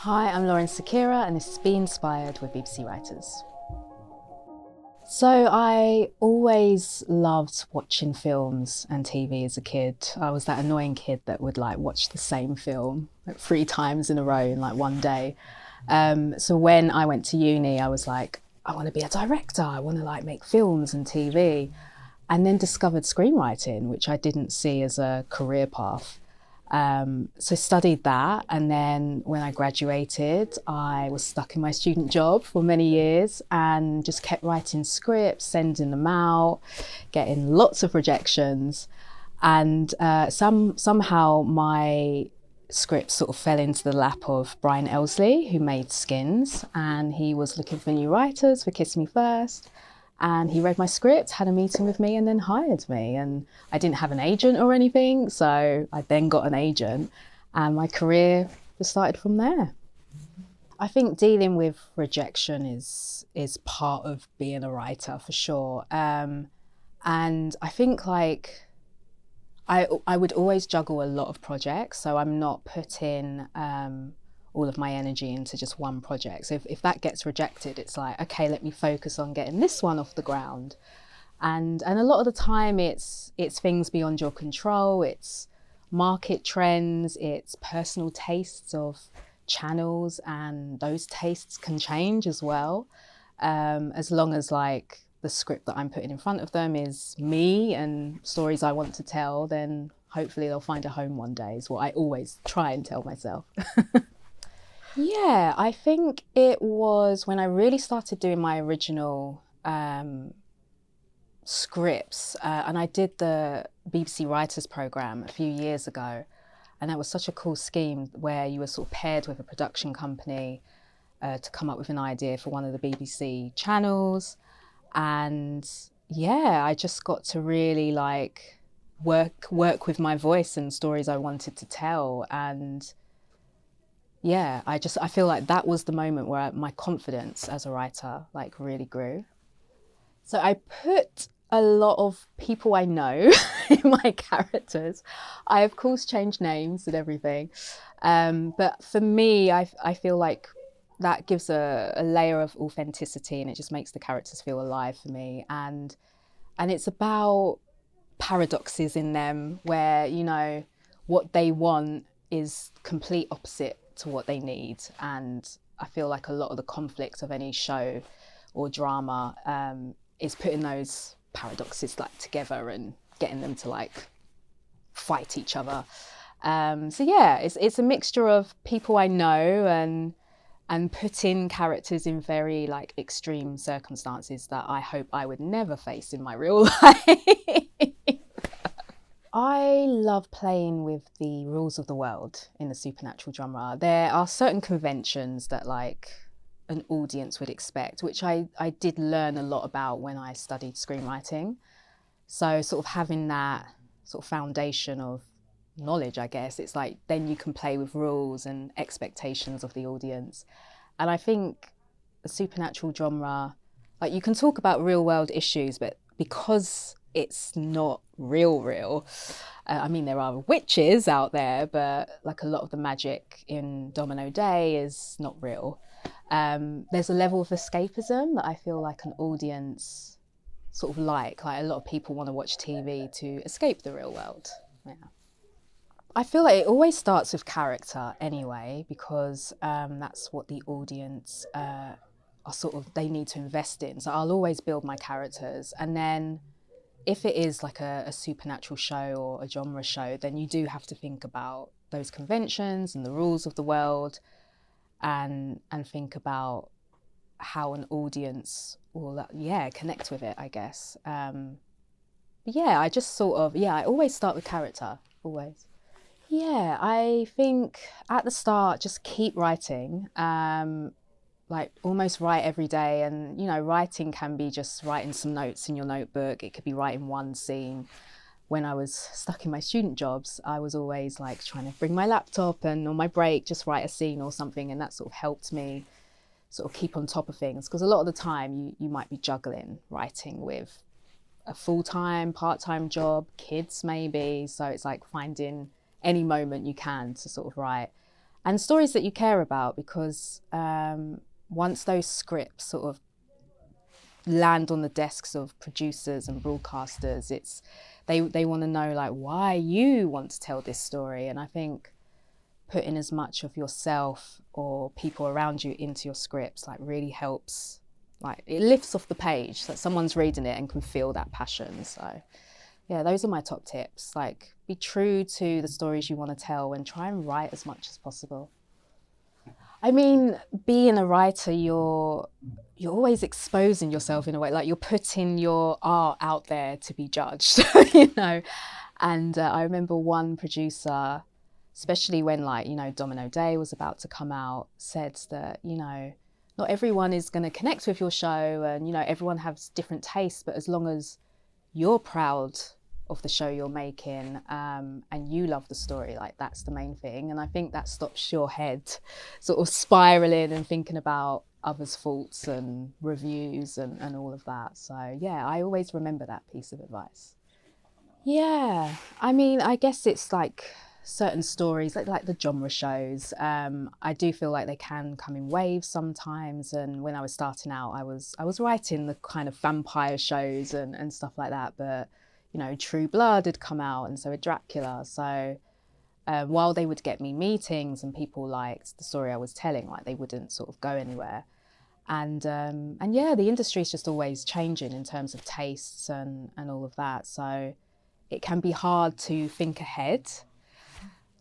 Hi, I'm Lauren Sequeira and this is Be Inspired with BBC Writers. So I always loved watching films and TV as a kid. I was that annoying kid that would watch the same film 3 times in a row in one day. So when I went to uni, I was like, I want to be a director. I want to make films and TV. And then discovered screenwriting, which I didn't see as a career path. So studied that, and then when I graduated, I was stuck in my student job for many years and just kept writing scripts, sending them out, getting lots of rejections. And somehow my script sort of fell into the lap of Brian Elsley, who made Skins, and he was looking for new writers for Kiss Me First. And he read my script, had a meeting with me, and then hired me. And I didn't have an agent or anything, so I then got an agent, and my career just started from there. I think dealing with rejection is part of being a writer for sure. And I think I would always juggle a lot of projects, so I'm not putting all of my energy into just one project. So if that gets rejected, it's like, okay, let me focus on getting this one off the ground. And a lot of the time it's things beyond your control. It's market trends, it's personal tastes of channels, and those tastes can change as well. As long as the script that I'm putting in front of them is me and stories I want to tell, then hopefully they'll find a home one day, is what I always try and tell myself. Yeah, I think it was when I really started doing my original scripts, and I did the BBC Writers Programme a few years ago, and that was such a cool scheme where you were sort of paired with a production company to come up with an idea for one of the BBC channels. And yeah, I just got to really work with my voice and stories I wanted to tell. And yeah, I feel like that was the moment where my confidence as a writer really grew. So I put a lot of people I know in my characters. I of course changed names and everything. But for me, I feel like that gives a layer of authenticity, and it just makes the characters feel alive for me. And it's about paradoxes in them where, what they want is complete opposite to what they need. And I feel like a lot of the conflict of any show or drama is putting those paradoxes together and getting them to fight each other. So yeah, it's a mixture of people I know and putting characters in very extreme circumstances that I hope I would never face in my real life. I love playing with the rules of the world in the supernatural genre. There are certain conventions that an audience would expect, which I did learn a lot about when I studied screenwriting. So sort of having that sort of foundation of knowledge, I guess, it's then you can play with rules and expectations of the audience. And I think the supernatural genre, you can talk about real world issues, but because it's not real. I mean, there are witches out there, but a lot of the magic in Domino Day is not real. There's a level of escapism that I feel an audience sort of like a lot of people want to watch TV to escape the real world. Yeah. I feel like it always starts with character anyway, because that's what the audience are they need to invest in. So I'll always build my characters, and then if it is a supernatural show or a genre show, then you do have to think about those conventions and the rules of the world, and think about how an audience will connect with it, I guess. But yeah, I just I always start with character, always. Yeah, I think at the start, just keep writing. Almost write every day, and writing can be just writing some notes in your notebook. It could be writing one scene. When I was stuck in my student jobs, I was always trying to bring my laptop and on my break just write a scene or something, and that sort of helped me sort of keep on top of things, because a lot of the time you might be juggling writing with a full-time, part-time job, kids maybe, so it's finding any moment you can to sort of write. and stories that you care about, because once those scripts sort of land on the desks of producers and broadcasters, they want to know like why you want to tell this story. And I think putting as much of yourself or people around you into your scripts like really helps. Like it lifts off the page, so that someone's reading it and can feel that passion. So yeah, those are my top tips. Like, be true to the stories you want to tell and try and write as much as possible. I mean, being a writer, you're always exposing yourself in a way, like you're putting your art out there to be judged, you know. And I remember one producer, especially when like, you know, Domino Day was about to come out, said that, you know, not everyone is going to connect with your show, and, you know, everyone has different tastes, but as long as you're proud of the show you're making, and you love the story, like that's the main thing. And I think that stops your head sort of spiraling and thinking about others' faults and reviews and all of that. So yeah, I always remember that piece of advice. Yeah, I mean, I guess it's like certain stories, like the genre shows. I do feel like they can come in waves sometimes. And when I was starting out, I was writing the kind of vampire shows and stuff like that. But you know, True Blood had come out, and so had Dracula. So while they would get me meetings and people liked the story I was telling, like they wouldn't sort of go anywhere. And yeah, the industry is just always changing in terms of tastes and all of that. So it can be hard to think ahead,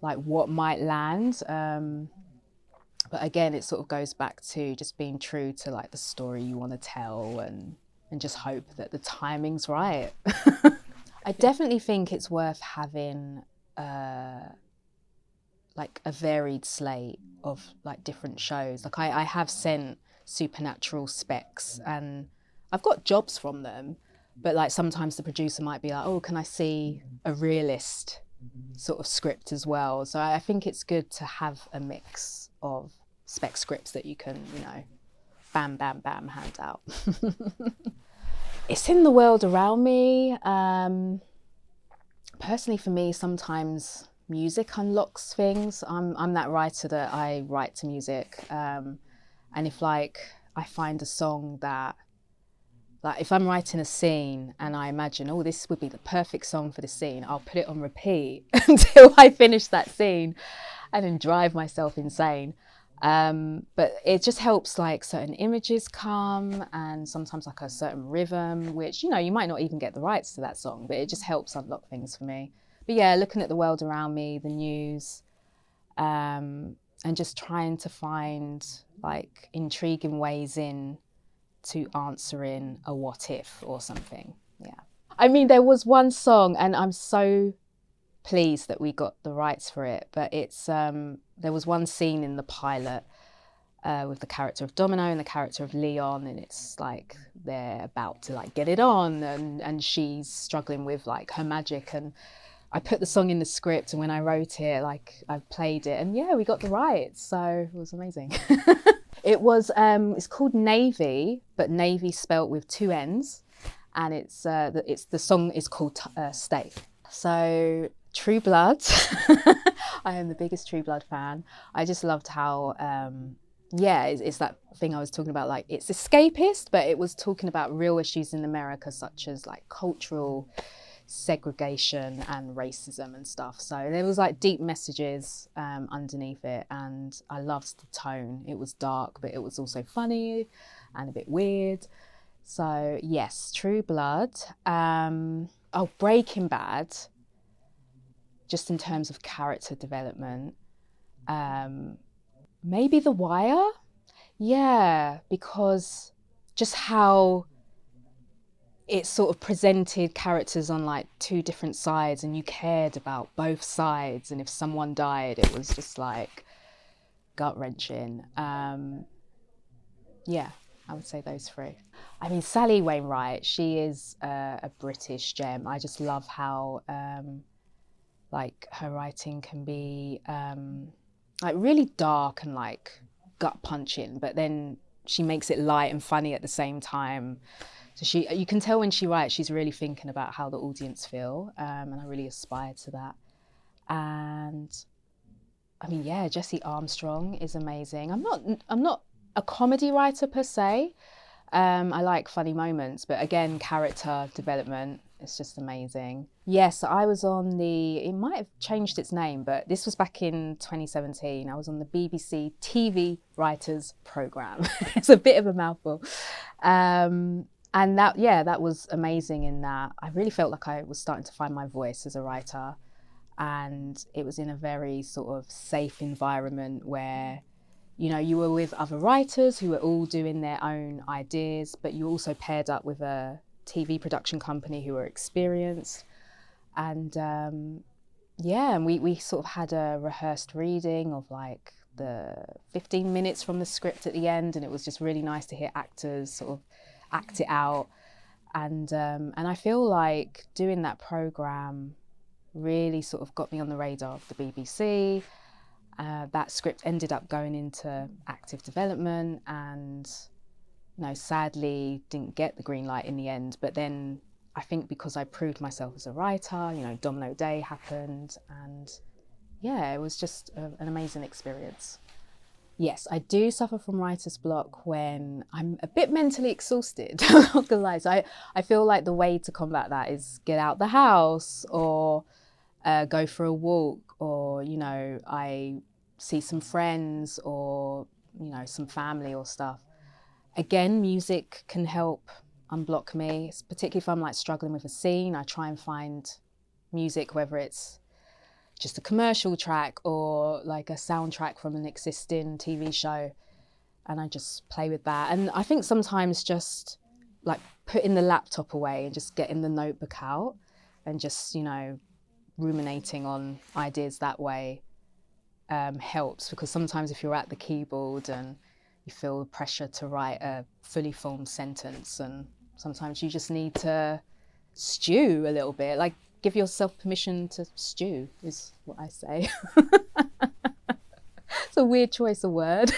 like what might land. But again, it sort of goes back to just being true to like the story you want to tell, and just hope that the timing's right. I definitely think it's worth having like a varied slate of like different shows. Like I have sent Supernatural specs and I've got jobs from them, but like sometimes the producer might be like, oh, can I see a realist sort of script as well? So I think it's good to have a mix of spec scripts that you can, you know, bam, bam, bam, hand out. It's in the world around me. Personally, for me, sometimes music unlocks things. I'm that writer that I write to music. And if like I find a song that, like if I'm writing a scene and I imagine, oh, this would be the perfect song for the scene, I'll put it on repeat until I finish that scene and then drive myself insane. But it just helps like certain images come, and sometimes like a certain rhythm, which, you know, you might not even get the rights to that song, but it just helps unlock things for me. But yeah, looking at the world around me, the news, and just trying to find like intriguing ways in to answering a what if or something. Yeah. I mean, there was one song, and I'm so pleased that we got the rights for it, but it's there was one scene in the pilot with the character of Domino and the character of Leon, and it's like they're about to like get it on, and she's struggling with like her magic, and I put the song in the script, and when I wrote it, like I played it, and yeah, we got the rights, so it was amazing. It was it's called Navy, but Navy spelt with two N's, and it's the song is called Stay. So True Blood. I am the biggest True Blood fan. I just loved how, yeah, it's that thing I was talking about, like it's escapist, but it was talking about real issues in America, such as like cultural segregation and racism and stuff. So there was like deep messages underneath it, and I loved the tone. It was dark, but it was also funny and a bit weird. So yes, True Blood. Breaking Bad, just in terms of character development. Maybe The Wire? Yeah, because just how it sort of presented characters on like two different sides, and you cared about both sides, and if someone died, it was just like gut-wrenching. Yeah, I would say those three. I mean, Sally Wainwright, she is a British gem. I just love how like her writing can be like really dark and like gut punching, but then she makes it light and funny at the same time. So you can tell when she writes, she's really thinking about how the audience feel, and I really aspire to that. And I mean, yeah, Jesse Armstrong is amazing. I'm not a comedy writer per se. I like funny moments, but again, character development, it's just amazing. Yes, I was on it might have changed its name, but this was back in 2017. I was on the BBC TV Writers Programme. It's a bit of a mouthful. And that was amazing in that I really felt like I was starting to find my voice as a writer. And it was in a very sort of safe environment where, you were with other writers who were all doing their own ideas, but you also paired up with a TV production company who were experienced. And and we sort of had a rehearsed reading of like the 15 minutes from the script at the end, and it was just really nice to hear actors sort of act it out. And I feel like doing that programme really sort of got me on the radar of the BBC. That script ended up going into active development and, sadly didn't get the green light in the end. But then I think because I proved myself as a writer, Domino Day happened, and yeah, it was just an amazing experience. Yes, I do suffer from writer's block when I'm a bit mentally exhausted. I'm not gonna lie. So I feel like the way to combat that is get out the house or go for a walk, or, I see some friends or, some family or stuff. Again, music can help unblock me, particularly if I'm like struggling with a scene. I try and find music, whether it's just a commercial track or like a soundtrack from an existing TV show, and I just play with that. And I think sometimes just like putting the laptop away and just getting the notebook out and just, ruminating on ideas that way helps, because sometimes if you're at the keyboard and you feel the pressure to write a fully formed sentence, and sometimes you just need to stew a little bit, like give yourself permission to stew is what I say. It's a weird choice of word.